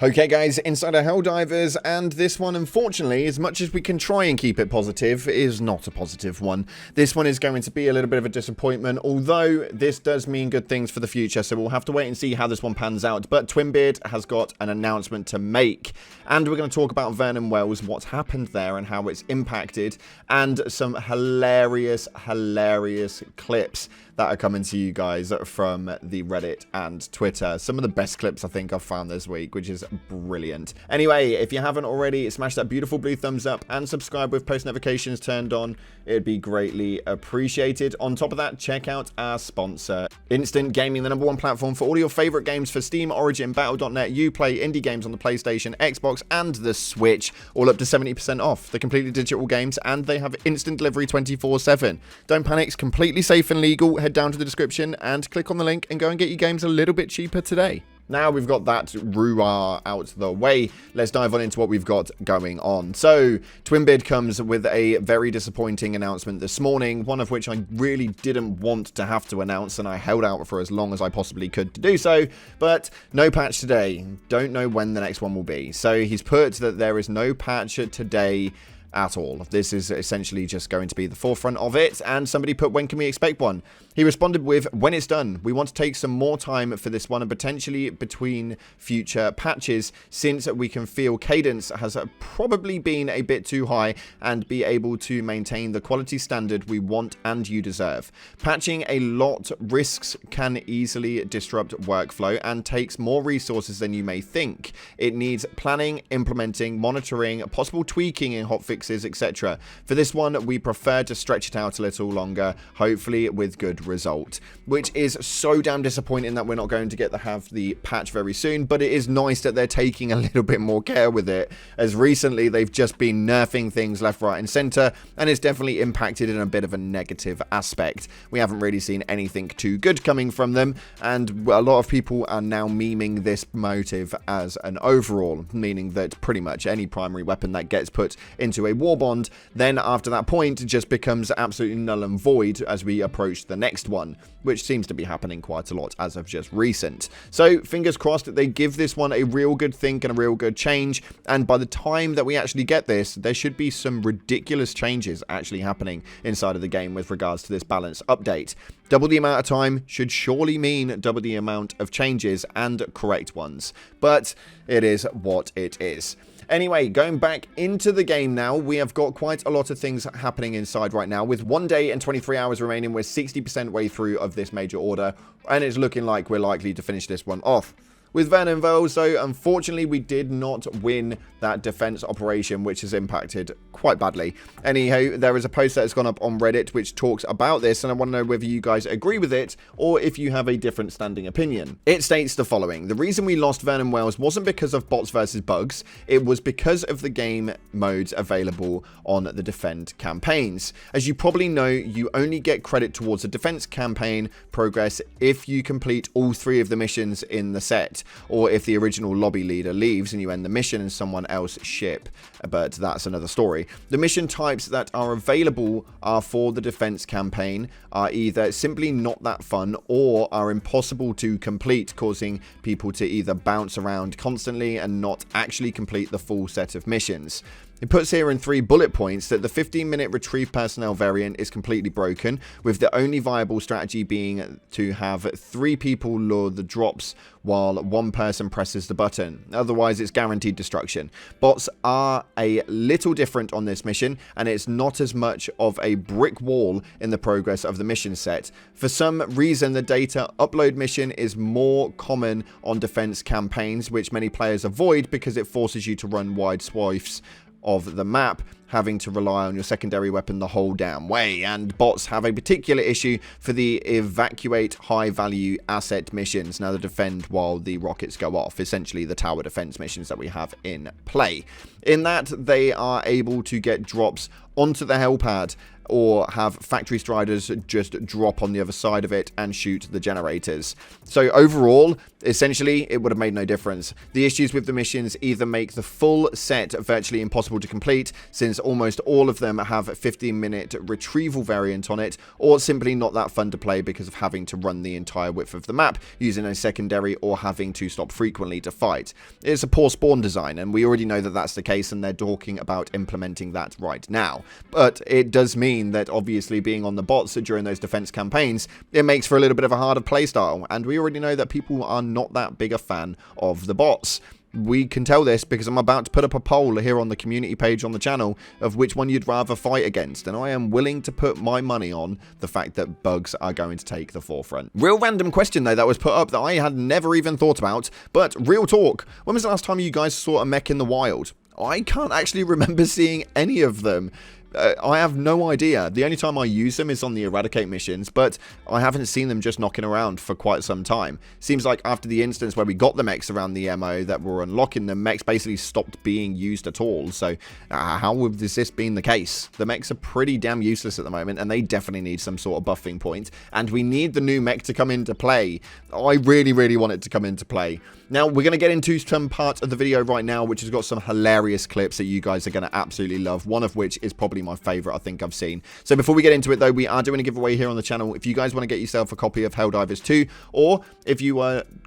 Okay guys, inside our Helldivers, and this one, unfortunately, as much as we can try and keep it positive, is not a positive one. This one is going to be a little bit of a disappointment, although this does mean good things for the future, so we'll have to wait and see how this one pans out. But Twinbeard has got an announcement to make, and we're going to talk about Vernon Wells, what's happened there and how it's impacted, and some hilarious clips that are coming to you guys from the Reddit and Twitter. Some of the best clips I think I've found this week, which is brilliant. Anyway, if you haven't already, smash that beautiful blue thumbs up and subscribe with post notifications turned on. It'd be greatly appreciated. On top of that, check out our sponsor, Instant Gaming, the #1 platform for all your favorite games for Steam, Origin, Battle.net, Uplay, indie games on the PlayStation, Xbox, and the Switch, all up to 70% off. They're completely digital games, and they have instant delivery 24/7. Don't panic, it's completely safe and legal. Head down to the description and click on the link and go and get your games a little bit cheaper today. Now we've got that roar out the way, let's dive on into what we've got going on. So, Twinbeard comes with a very disappointing announcement this morning, one of which I really didn't want to have to announce, and I held out for as long as I possibly could to do so, but no patch today. Don't know when the next one will be. So he's put that there is no patch today at all. This is essentially just going to be the forefront of it, and somebody put, when can we expect one? He responded with, when it's done. We want to take some more time for this one and potentially between future patches, since we can feel cadence has probably been a bit too high, and be able to maintain the quality standard we want and you deserve. Patching a lot risks can easily disrupt workflow and takes more resources than you may think. It needs planning, implementing, monitoring, possible tweaking in hotfixes, etc. For this one, we prefer to stretch it out a little longer, hopefully with good result, which is so damn disappointing that we're not going to get to have the patch very soon. But it is nice that they're taking a little bit more care with it, as recently they've just been nerfing things left, right and center, and it's definitely impacted in a bit of a negative aspect. We haven't really seen anything too good coming from them, and a lot of people are now memeing this motive as an overall, meaning that pretty much any primary weapon that gets put into a war bond, then after that point just becomes absolutely null and void as we approach the next one, which seems to be happening quite a lot as of just recent. So fingers crossed that they give this one a real good think and a real good change, and by the time that we actually get this, there should be some ridiculous changes actually happening inside of the game with regards to this balance update. Double the amount of time should surely mean double the amount of changes, and correct ones, but it is what it is. Anyway, going back into the game now, we have got quite a lot of things happening inside right now. With 1 day and 23 hours remaining, we're 60% way through of this major order, and it's looking like we're likely to finish this one off. With Vernon Wells, though, unfortunately, we did not win that defense operation, which has impacted quite badly. Anyhow, there is a post that has gone up on Reddit which talks about this, and I want to know whether you guys agree with it or if you have a different standing opinion. It states the following: the reason we lost Vernon Wells wasn't because of bots versus bugs, it was because of the game modes available on the defend campaigns. As you probably know, you only get credit towards the defense campaign progress if you complete all 3 of the missions in the set, or if the original lobby leader leaves and you end the mission and someone else ship, but that's another story. The mission types that are available are for the defense campaign are either simply not that fun or are impossible to complete, causing people to either bounce around constantly and not actually complete the full set of missions. It puts here in 3 bullet points that the 15-minute retrieve personnel variant is completely broken, with the only viable strategy being to have 3 people lure the drops while 1 person presses the button. Otherwise, it's guaranteed destruction. Bots are a little different on this mission, and it's not as much of a brick wall in the progress of the mission set. For some reason, the data upload mission is more common on defense campaigns, which many players avoid because it forces you to run wide swaths of the map, having to rely on your secondary weapon the whole damn way. And bots have a particular issue for the evacuate high value asset missions, now the defend while the rockets go off, essentially the tower defense missions that we have in play. In that, they are able to get drops onto the helipad, or have factory striders just drop on the other side of it and shoot the generators. So overall, essentially, it would have made no difference. The issues with the missions either make the full set virtually impossible to complete, since as almost all of them have a 15-minute retrieval variant on it, or simply not that fun to play because of having to run the entire width of the map using a secondary or having to stop frequently to fight. It's a poor spawn design, and we already know that that's the case, and they're talking about implementing that right now. But it does mean that obviously being on the bots during those defense campaigns, it makes for a little bit of a harder playstyle, and we already know that people are not that big a fan of the bots. We can tell this because I'm about to put up a poll here on the community page on the channel of which one you'd rather fight against, and I am willing to put my money on the fact that bugs are going to take the forefront. Real random question though that was put up that I had never even thought about, but real talk, when was the last time you guys saw a mech in the wild? I can't actually remember seeing any of them. I have no idea. The only time I use them is on the eradicate missions, but I haven't seen them just knocking around for quite some time. Seems like after the instance where we got the mechs around the MO that were unlocking them, mechs basically stopped being used at all. So how has this been the case? The mechs are pretty damn useless at the moment, and they definitely need some sort of buffing point, and we need the new mech to come into play. I really, really want it to come into play. Now, we're going to get into some part of the video right now, which has got some hilarious clips that you guys are going to absolutely love, one of which is probably my favorite I think I've seen. So before we get into it though, we are doing a giveaway here on the channel. If you guys want to get yourself a copy of Helldivers 2, or if you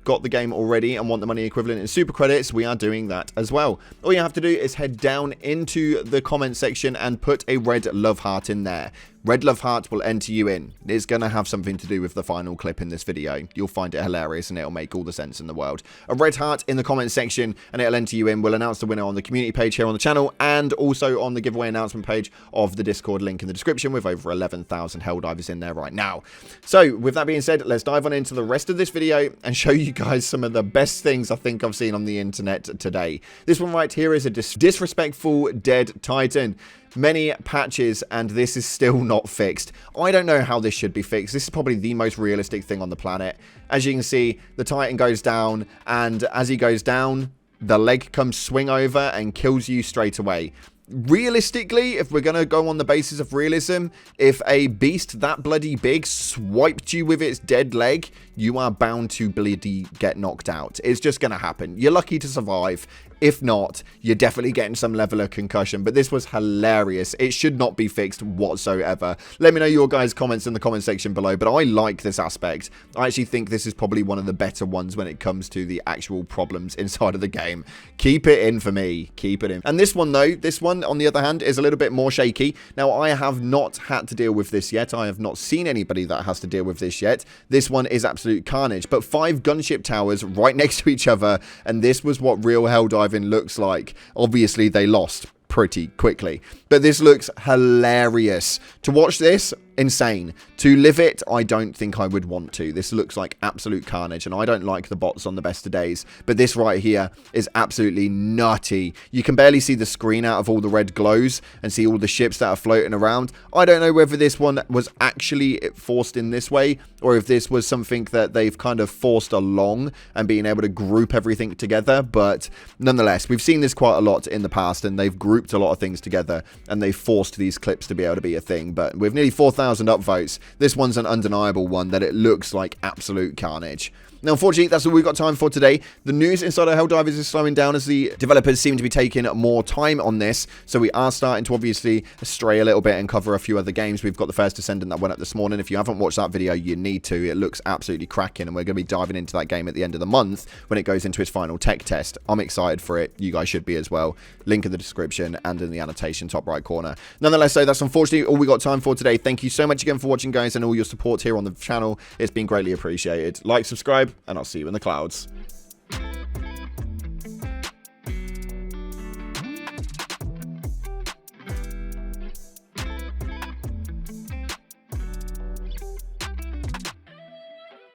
got the game already and want the money equivalent in super credits, we are doing that as well. All you have to do is head down into the comment section and put a red love heart in there. Red love heart will enter you in. It's going to have something to do with the final clip in this video. You'll find it hilarious and it'll make all the sense in the world. A red heart in the comment section and it'll enter you in. We'll announce the winner on the community page here on the channel and also on the giveaway announcement page of the Discord link in the description with over 11,000 Helldivers in there right now. So with that being said, let's dive on into the rest of this video and show you guys some of the best things I think I've seen on the internet today. This one right here is a disrespectful dead Titan. Many patches and this is still not fixed. I don't know how this should be fixed. This is probably the most realistic thing on the planet. As you can see, the Titan goes down, and as he goes down, the leg comes swing over and kills you straight away. Realistically, if we're going to go on the basis of realism, if a beast that bloody big swiped you with its dead leg, you are bound to bloody get knocked out. It's just going to happen. You're lucky to survive. If not, you're definitely getting some level of concussion. But this was hilarious. It should not be fixed whatsoever. Let me know your guys' comments in the comment section below. But I like this aspect. I actually think this is probably one of the better ones when it comes to the actual problems inside of the game. Keep it in for me. Keep it in. And this one, though, this one, on the other hand, is a little bit more shaky. Now, I have not had to deal with this yet. I have not seen anybody that has to deal with this yet. This one is absolute carnage. But 5 gunship towers right next to each other. And this was what real Helldivers looks like. Obviously they lost pretty quickly, but this looks hilarious. To watch this, insane. To live it, I don't think I would want to. This looks like absolute carnage, and I don't like the bots on the best of days, but this right here is absolutely nutty. You can barely see the screen out of all the red glows and see all the ships that are floating around. I don't know whether this one was actually forced in this way, or if this was something that they've kind of forced along and being able to group everything together, but nonetheless, we've seen this quite a lot in the past, and they've grouped a lot of things together, and they've forced these clips to be able to be a thing. But with nearly 4,000 upvotes, this one's an undeniable one that it looks like absolute carnage. Now, unfortunately, that's all we've got time for today. The news inside of Helldivers is slowing down as the developers seem to be taking more time on this. So we are starting to obviously stray a little bit and cover a few other games. We've got the First Descendant that went up this morning. If you haven't watched that video, you need to. It looks absolutely cracking, and we're going to be diving into that game at the end of the month when it goes into its final tech test. I'm excited for it. You guys should be as well. Link in the description and in the annotation top right corner. Nonetheless, so that's unfortunately all we got time for today. Thank you so much again for watching, guys, and all your support here on the channel. It's been greatly appreciated. Like, subscribe, and I'll see you in the clouds.